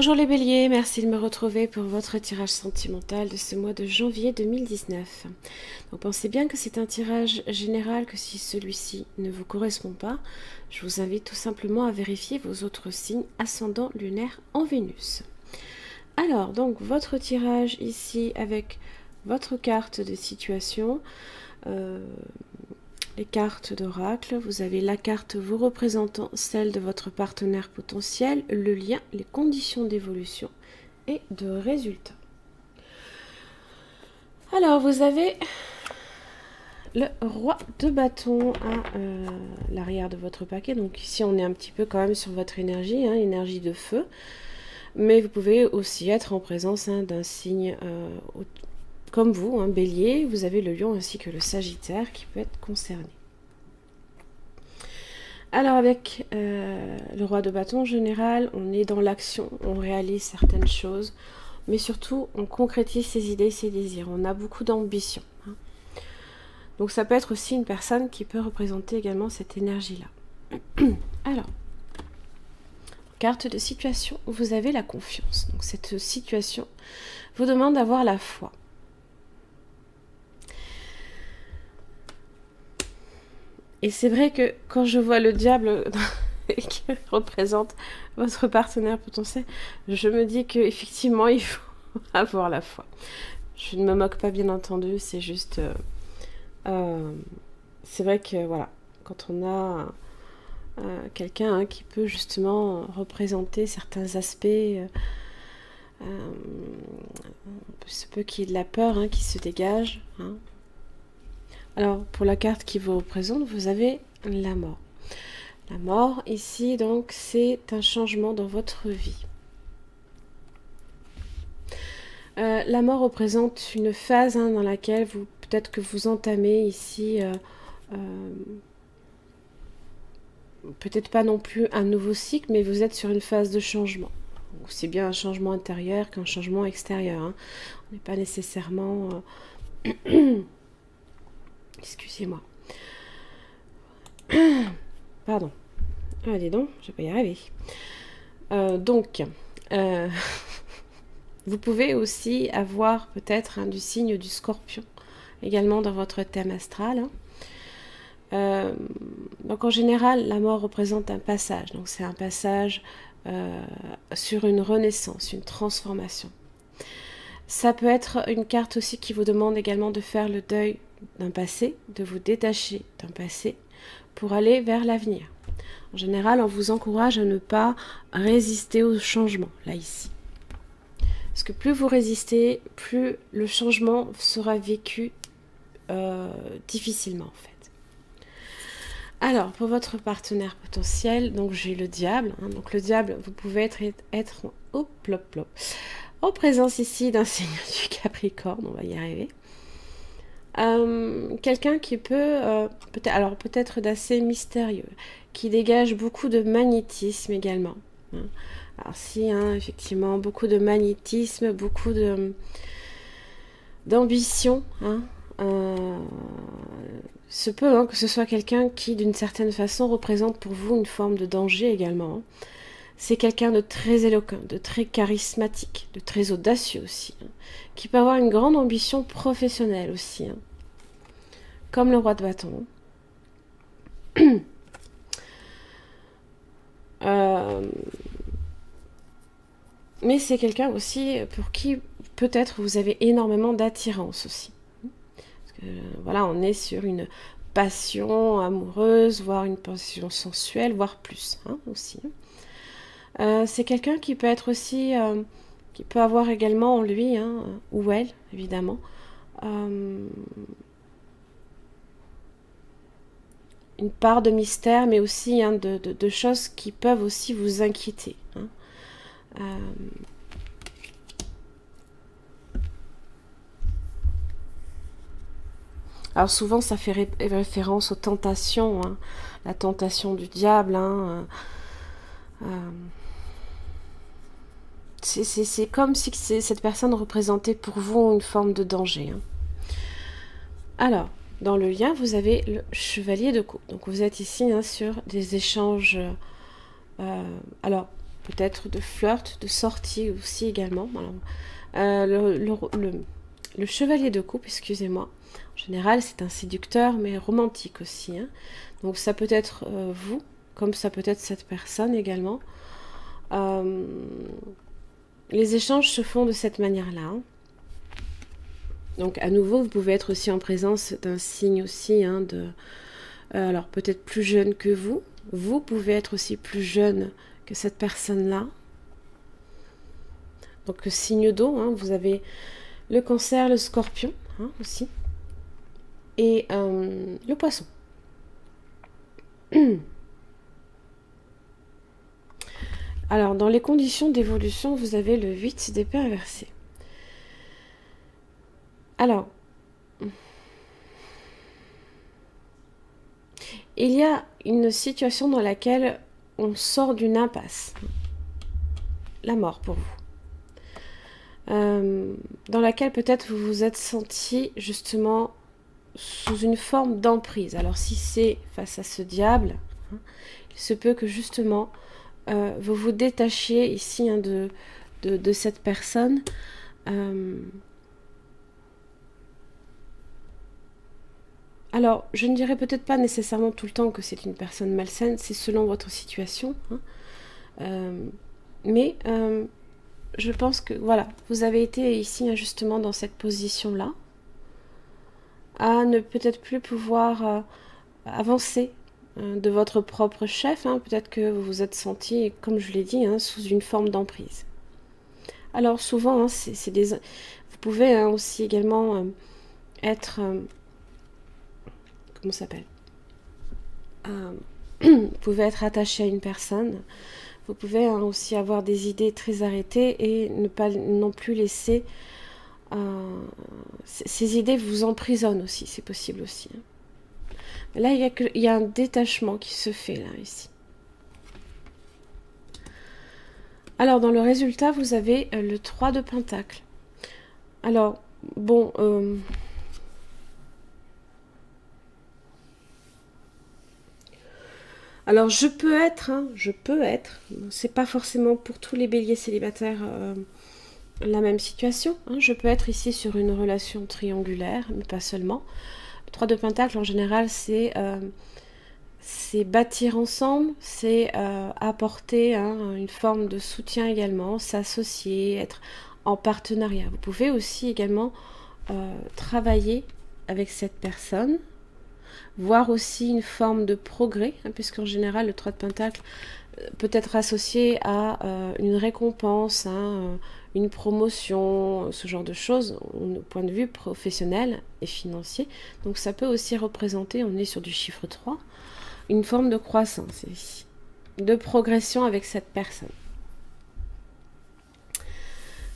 Bonjour les béliers, merci de me retrouver pour votre tirage sentimental de ce mois de janvier 2019. Donc pensez bien que c'est un tirage général, que si celui-ci ne vous correspond pas, je vous invite tout simplement à vérifier vos autres signes ascendant lunaire en Vénus. Alors, donc votre tirage ici avec votre carte de situation, les cartes d'oracle, vous avez la carte vous représentant celle de votre partenaire potentiel, le lien, les conditions d'évolution et de résultat. Alors vous avez le roi de bâton à l'arrière de votre paquet, donc ici on est un petit peu quand même sur votre énergie, énergie de feu, mais vous pouvez aussi être en présence d'un signe comme vous, bélier, vous avez le lion ainsi que le sagittaire qui peut être concerné. Alors avec le roi de bâton en général, on est dans l'action, on réalise certaines choses, mais surtout on concrétise ses idées, ses désirs, on a beaucoup d'ambition. Donc ça peut être aussi une personne qui peut représenter également cette énergie-là. Alors, carte de situation, vous avez la confiance. Donc cette situation vous demande d'avoir la foi. Et c'est vrai que quand je vois le diable qui représente votre partenaire potentiel, je me dis qu'effectivement, il faut avoir la foi. Je ne me moque pas, bien entendu, c'est juste... c'est vrai que, voilà, quand on a quelqu'un qui peut justement représenter certains aspects, se peut qu'il y ait de la peur qui se dégage, Alors, pour la carte qui vous représente, vous avez la mort. La mort, ici, donc, c'est un changement dans votre vie. La mort représente une phase dans laquelle peut-être que vous entamez ici, peut-être pas non plus un nouveau cycle, mais vous êtes sur une phase de changement. C'est bien un changement intérieur qu'un changement extérieur. On n'est pas nécessairement... Excusez-moi. Pardon. Ah, dis donc, je vais pas y arriver. Vous pouvez aussi avoir peut-être du signe du scorpion, également dans votre thème astral. Donc en général, la mort représente un passage. Donc c'est un passage sur une renaissance, une transformation. Ça peut être une carte aussi qui vous demande également de faire le deuil d'un passé, de vous détacher d'un passé pour aller vers l'avenir. En général, on vous encourage à ne pas résister au changement, là, ici. Parce que plus vous résistez, plus le changement sera vécu difficilement, en fait. Alors, pour votre partenaire potentiel, donc j'ai le diable. Donc le diable, vous pouvez être en présence ici d'un signe du Capricorne, on va y arriver. Quelqu'un qui peut, peut-être d'assez mystérieux, qui dégage beaucoup de magnétisme également. Alors si, effectivement, beaucoup de magnétisme, beaucoup d'ambition. Se peut que ce soit quelqu'un qui, d'une certaine façon, représente pour vous une forme de danger également. C'est quelqu'un de très éloquent, de très charismatique, de très audacieux aussi, qui peut avoir une grande ambition professionnelle aussi, comme le roi de bâton. Mais c'est quelqu'un aussi pour qui peut-être vous avez énormément d'attirance aussi. Parce que, voilà, on est sur une passion amoureuse, voire une passion sensuelle, voire plus aussi. C'est quelqu'un qui peut être aussi, qui peut avoir également en lui, ou elle, évidemment, une part de mystère, mais aussi de choses qui peuvent aussi vous inquiéter. Alors souvent, ça fait référence aux tentations, la tentation du diable. C'est comme si cette personne représentait pour vous une forme de danger. Alors, dans le lien, vous avez le chevalier de coupe. Donc vous êtes ici sur des échanges. Alors, peut-être de flirt, de sortie aussi également. Alors, le chevalier de coupe, excusez-moi, en général c'est un séducteur mais romantique aussi, hein. Donc ça peut être vous, comme ça peut être cette personne également. Les échanges se font de cette manière-là, hein. Donc à nouveau, vous pouvez être aussi en présence d'un signe aussi, hein, alors peut-être plus jeune que vous. Vous pouvez être aussi plus jeune que cette personne-là. Donc le signe d'eau, hein, vous avez le cancer, le scorpion, hein, aussi. Et le poisson. Alors dans les conditions d'évolution, vous avez le 8 d'épée inversé. Alors, il y a une situation dans laquelle on sort d'une impasse. La mort pour vous. Dans laquelle peut-être vous vous êtes senti justement sous une forme d'emprise. Alors si c'est face à ce diable, hein, il se peut que justement vous vous détachiez ici, hein, de cette personne. Alors, je ne dirais peut-être pas nécessairement tout le temps que c'est une personne malsaine, c'est selon votre situation, hein. Mais je pense que, voilà, vous avez été ici, hein, justement dans cette position-là, à ne peut-être plus pouvoir avancer de votre propre chef, hein. Peut-être que vous vous êtes senti, comme je l'ai dit, hein, sous une forme d'emprise. Alors souvent, hein, vous pouvez, hein, aussi également être... comment ça s'appelle, vous pouvez être attaché à une personne, vous pouvez, hein, aussi avoir des idées très arrêtées et ne pas non plus laisser ces idées vous emprisonnent aussi, c'est possible aussi, hein. Là il y a un détachement qui se fait là ici. Alors dans le résultat vous avez le 3 de Pentacle. Alors bon, alors je peux être, c'est pas forcément pour tous les béliers célibataires la même situation, hein. Je peux être ici sur une relation triangulaire, mais pas seulement. Le 3 de Pentacle en général c'est bâtir ensemble, c'est apporter, hein, une forme de soutien également, s'associer, être en partenariat. Vous pouvez aussi également travailler avec cette personne, voir aussi une forme de progrès, hein, puisqu'en général le 3 de Pentacle peut être associé à une récompense, hein, une promotion, ce genre de choses, au point de vue professionnel et financier. Donc ça peut aussi représenter, on est sur du chiffre 3, une forme de croissance ici, de progression avec cette personne.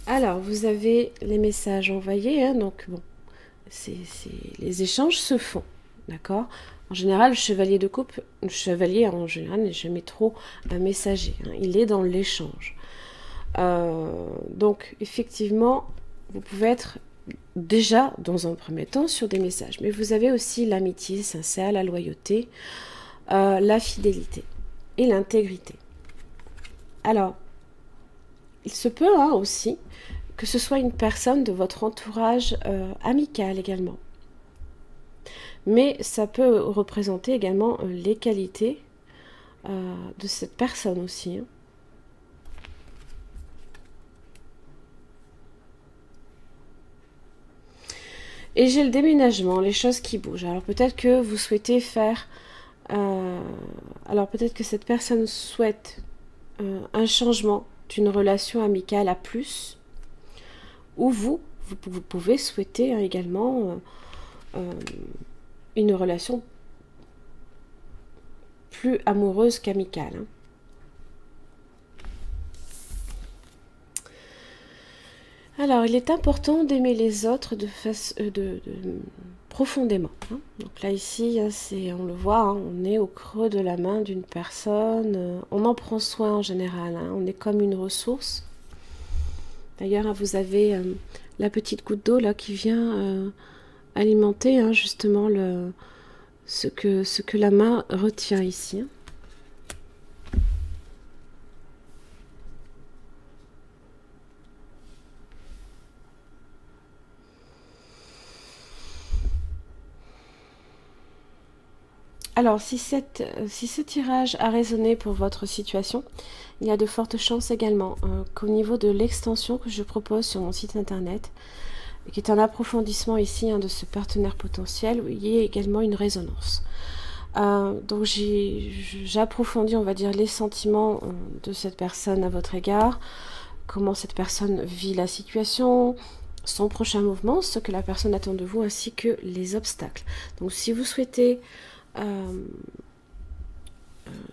Alors, vous avez les messages envoyés, hein, donc bon, les échanges se font, d'accord. En général, le chevalier de coupe, le chevalier en général n'est jamais trop un messager, hein, il est dans l'échange. Donc, effectivement, vous pouvez être déjà, dans un premier temps, sur des messages, mais vous avez aussi l'amitié sincère, la loyauté, la fidélité et l'intégrité. Alors, il se peut, hein, aussi que ce soit une personne de votre entourage amical également. Mais ça peut représenter également les qualités de cette personne aussi, hein. Et j'ai le déménagement, les choses qui bougent. Alors peut-être que vous souhaitez faire... alors peut-être que cette personne souhaite un changement d'une relation amicale à plus, ou vous pouvez souhaiter, hein, également une relation plus amoureuse qu'amicale, hein. Alors, il est important d'aimer les autres profondément, hein. Donc là, ici, on le voit, hein, on est au creux de la main d'une personne. On en prend soin en général, hein, on est comme une ressource. D'ailleurs, hein, vous avez la petite goutte d'eau là qui vient alimenter, hein, justement ce que la main retient ici, hein. Alors, si ce tirage a résonné pour votre situation, il y a de fortes chances également qu'au niveau de l'extension que je propose sur mon site internet, qui est un approfondissement ici de ce partenaire potentiel, il y ait également une résonance. Donc j'approfondis, on va dire, les sentiments de cette personne à votre égard, comment cette personne vit la situation, son prochain mouvement, ce que la personne attend de vous, ainsi que les obstacles. Donc si vous souhaitez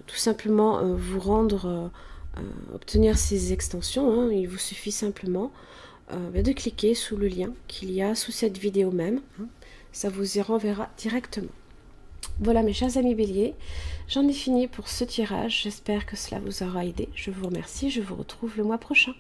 tout simplement vous rendre, obtenir ces extensions, il vous suffit simplement de cliquer sous le lien qu'il y a sous cette vidéo même, ça vous y renverra directement. Voilà mes chers amis béliers, j'en ai fini pour ce tirage, j'espère que cela vous aura aidé, je vous remercie, je vous retrouve le mois prochain.